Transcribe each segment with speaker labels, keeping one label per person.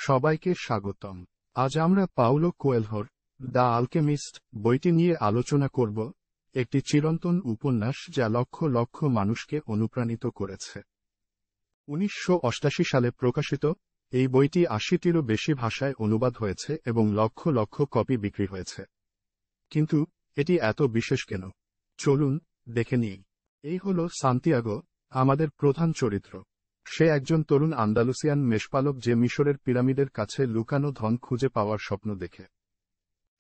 Speaker 1: সবাইকে স্বাগতম। আজ আমরা পাউলো কোয়েলহোর দ্য আলকেমিস্ট বইটি নিয়ে আলোচনা করব, একটি চিরন্তন উপন্যাস যা লক্ষ লক্ষ মানুষকে অনুপ্রাণিত করেছে। 1988 সালে প্রকাশিত এই বইটি 80টিরও বেশি ভাষায় অনুবাদ হয়েছে এবং লক্ষ লক্ষ কপি বিক্রি হয়েছে। কিন্তু এটি এত বিশেষ কেন? চলুন দেখে নিই। এই হল সান্তিয়াগো, আমাদের প্রধান চরিত্র। সে একজন তরুণ আন্দালুসিয়ান মেষপালক যে মিশরের পিরামিডের কাছে লুকানো ধন খুঁজে পাওয়ার স্বপ্ন দেখে।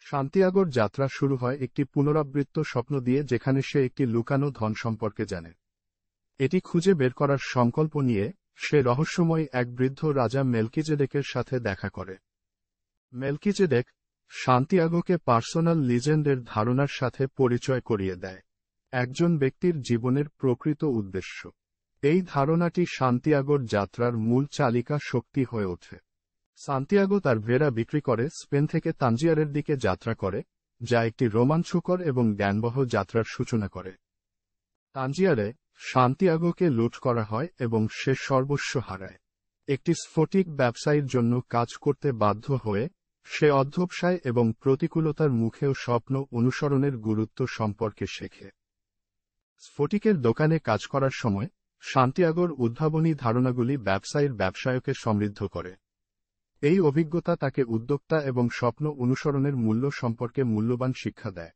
Speaker 1: সান্তিয়াগোর যাত্রা শুরু হয় একটি পুনরাবৃত্ত স্বপ্ন দিয়ে, যেখানে সে একটি লুকানো ধন সম্পর্কে জানে। এটি খুঁজে বের করার সংকল্প নিয়ে সে রহস্যময় এক বৃদ্ধ রাজা মেলকিজেদেকের সাথে দেখা করে। মেলকিজেদেক সান্তিয়াগোকে পার্সোনাল লিজেন্ডের ধারণার সাথে পরিচয় করিয়ে দেয়, একজন ব্যক্তির জীবনের প্রকৃত উদ্দেশ্য। এই ধারণাটি সান্তিয়াগোর যাত্রার মূল চালিকা শক্তি হয়ে ওঠে। সান্তিয়াগো তার ভেড়া বিক্রি করে স্পেন থেকে তানজিয়ারের দিকে যাত্রা করে, যা একটি রোমাঞ্চকর এবং জ্ঞানবহ যাত্রার সূচনা করে। তানজিয়ারে সান্তিয়াগোকে লুট করা হয় এবং সে সর্বস্ব হারায়। একটি স্ফটিক ব্যবসায়ীর জন্য কাজ করতে বাধ্য হয়ে সে অধ্যবসায় এবং প্রতিকূলতার মুখেও স্বপ্ন অনুসরণের গুরুত্ব সম্পর্কে শেখে। স্ফটিকের দোকানে কাজ করার সময় সান্তিয়াগোর উদ্ভাবনী ধারণাগুলি ব্যবসায়ীর ব্যবসায়কে সমৃদ্ধ করে। এই অভিজ্ঞতা তাকে উদ্যোক্তা এবং স্বপ্ন অনুসরণের মূল্য সম্পর্কে মূল্যবান শিক্ষা দেয়।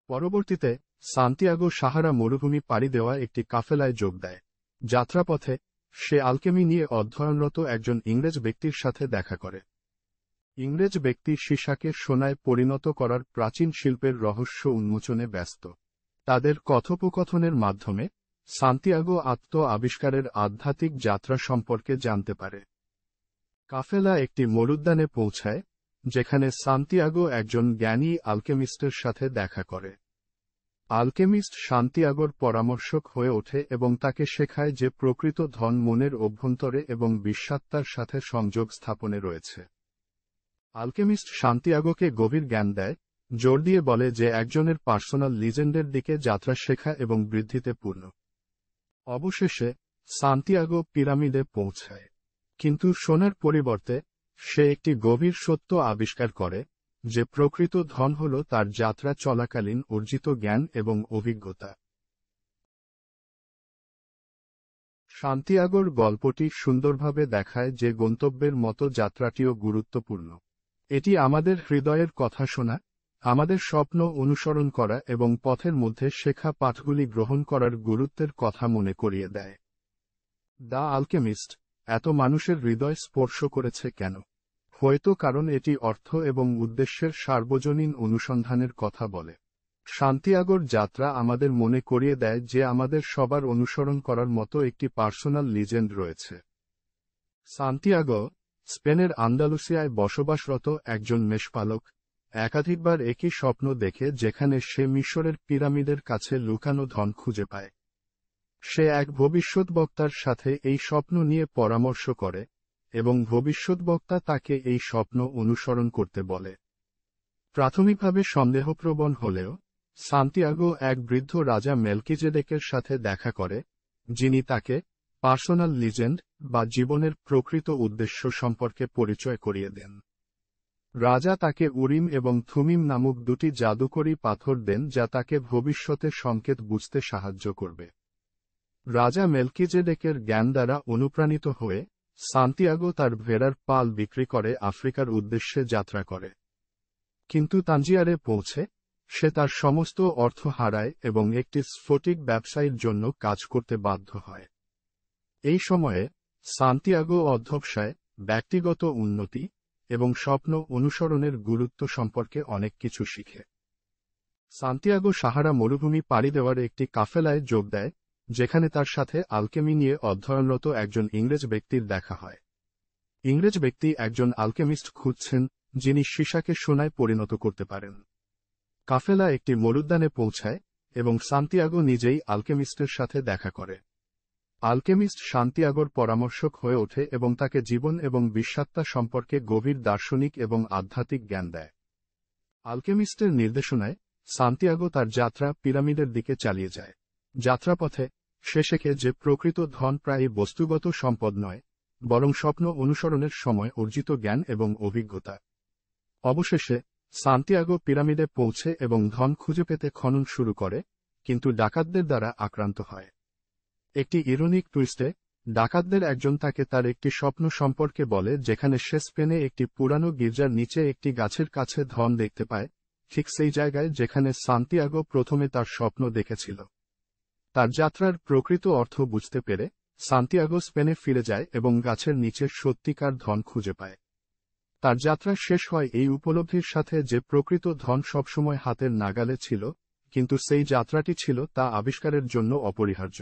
Speaker 1: পরবর্তীতে সান্তিয়াগো সাহারা মরুভূমি পাড়ি দেওয়া একটি কাফেলায় যোগ দেয়। যাত্রাপথে সে আলকেমি নিয়ে অধ্যয়নরত একজন ইংরেজ ব্যক্তির সাথে দেখা করে। ইংরেজ ব্যক্তি সীসাকে সোনায় পরিণত করার প্রাচীন শিল্পের রহস্য উন্মোচনে ব্যস্ত। তাদের কথোপকথনের মাধ্যমে সান্তিয়াগো আত্ম আবিষ্কারের আধ্যাত্মিক যাত্রা সম্পর্কে জানতে পারে। কাফেলা একটি মরুদ্যানে পৌঁছায়, যেখানে সান্তিয়াগো একজন জ্ঞানী আলকেমিস্টের সাথে দেখা করে। আলকেমিস্ট সান্তিয়াগোর পরামর্শক হয়ে ওঠে এবং তাকে শেখায় যে প্রকৃত ধন মনের অভ্যন্তরে এবং বিশ্বাত্মার সাথে সংযোগ স্থাপনে রয়েছে। আলকেমিস্ট সান্তিয়াগোকে গভীর জ্ঞান দেয়, জোর দিয়ে বলে যে একজনের পার্সোনাল লিজেন্ডের দিকে যাত্রা শেখা এবং বৃদ্ধিতে পূর্ণ। অবশেষে সান্তিয়াগো পিরামিডে পৌঁছায়, কিন্তু সোনার পরিবর্তে সে একটি গভীর সত্য আবিষ্কার করে, যে প্রকৃত ধন হল তার যাত্রা চলাকালীন অর্জিত জ্ঞান এবং অভিজ্ঞতা। সান্তিয়াগোর গল্পটি সুন্দরভাবে দেখায় যে গন্তব্যের মতো যাত্রাটিও গুরুত্বপূর্ণ। এটি আমাদের হৃদয়ের কথা শোনা, আমাদের স্বপ্ন অনুসরণ করা এবং পথের মধ্যে শেখা পাঠগুলি গ্রহণ করার গুরুত্বের কথা মনে করিয়ে দেয়। দ্য আলকেমিস্ট এত মানুষের হৃদয় স্পর্শ করেছে কেন? হয়তো কারণ এটি অর্থ এবং উদ্দেশ্যের সার্বজনীন অনুসন্ধানের কথা বলে। সান্তিয়াগোর যাত্রা আমাদের মনে করিয়ে দেয় যে আমাদের সবার অনুসরণ করার মতো একটি পার্সোনাল লিজেন্ড রয়েছে। সান্তিয়াগো স্পেনের আন্দালুসিয়ায় বসবাসরত একজন মেষপালক, একাধিকবার একই স্বপ্ন দেখে, যেখানে সে মিশরের পিরামিডের কাছে লুকানো ধন খুঁজে পায়। সে এক ভবিষ্যদ্বক্তার সাথে এই স্বপ্ন নিয়ে পরামর্শ করে এবং ভবিষ্যদ্বক্তা তাকে এই স্বপ্ন অনুসরণ করতে বলে। প্রাথমিকভাবে সন্দেহপ্রবণ হলেও সান্তিয়াগো এক বৃদ্ধ রাজা মেলকিজেদেকের সাথে দেখা করে, যিনি তাকে পার্সোনাল লিজেন্ড বা জীবনের প্রকৃত উদ্দেশ্য সম্পর্কে পরিচয় করিয়ে দেন। রাজা তাকে উরিম এবং থুমিম নামক দুটি জাদুকরী পাথর দেন, যা তাকে ভবিষ্যতে সংকেত বুঝতে সাহায্য করবে। রাজা মেলকিজেদেকের জ্ঞান দ্বারা অনুপ্রাণিত হয়ে সান্তিয়াগো তার ভেড়ার পাল বিক্রি করে আফ্রিকার উদ্দেশ্যে যাত্রা করে। কিন্তু তানজিয়ারে পৌঁছে সে তার সমস্ত অর্থ হারায় এবং একটি স্ফটিক ব্যবসায়ীর জন্য কাজ করতে বাধ্য হয়। এই সময়ে সান্তিয়াগো অধ্যবসায়, ব্যক্তিগত উন্নতি এবং স্বপ্ন অনুসরণের গুরুত্ব সম্পর্কে অনেক কিছু শিখে। সান্তিয়াগো সাহারা মরুভূমি পাড়ি দেওয়ার একটি কাফেলায় যোগ দেয়, যেখানে তার সাথে আলকেমি নিয়ে অধ্যয়নরত একজন ইংরেজ ব্যক্তির দেখা হয়। ইংরেজ ব্যক্তি একজন আলকেমিস্ট খুঁজছেন, যিনি সীসাকে সোনায় পরিণত করতে পারেন। কাফেলা একটি মরুদ্যানে পৌঁছায় এবং সান্তিয়াগো নিজেই আলকেমিস্টের সাথে দেখা করে। আলকেমিস্ট সান্তিয়াগোর পরামর্শক হয়ে ওঠে এবং তাকে জীবন এবং বিশ্বাত্মা সম্পর্কে গভীর দার্শনিক এবং আধ্যাত্মিক জ্ঞান দেয়। আলকেমিস্টের নির্দেশনায় সান্তিয়াগো তার যাত্রা পিরামিডের দিকে চালিয়ে যায়। যাত্রাপথে সে শেখে যে প্রকৃত ধন প্রায়ই বস্তুগত সম্পদ নয়, বরং স্বপ্ন অনুসরণের সময় অর্জিত জ্ঞান এবং অভিজ্ঞতা। অবশেষে সান্তিয়াগো পিরামিডে পৌঁছে এবং ধন খুঁজে পেতে খনন শুরু করে, কিন্তু ডাকাতদের দ্বারা আক্রান্ত হয়। একটি ইরোনিক টুইস্টে ডাকাতদের একজন তাকে তার একটি স্বপ্ন সম্পর্কে বলে যেখানে সে স্পেনে একটি পুরানো গির্জার নিচে একটি গাছের কাছে ধন দেখতে পায়, ঠিক সেই জায়গায় যেখানে সান্তিয়াগো প্রথমে তার স্বপ্ন দেখেছিল। তার যাত্রার প্রকৃত অর্থ বুঝতে পেরে সান্তিয়াগো স্পেনে ফিরে যায় এবং গাছের নিচের সত্যিকার ধন খুঁজে পায়। তার যাত্রা শেষ হয় এই উপলব্ধির সাথে যে প্রকৃত ধন সবসময় হাতের নাগালে ছিল, কিন্তু সেই যাত্রাটি ছিল তা আবিষ্কারের জন্য অপরিহার্য।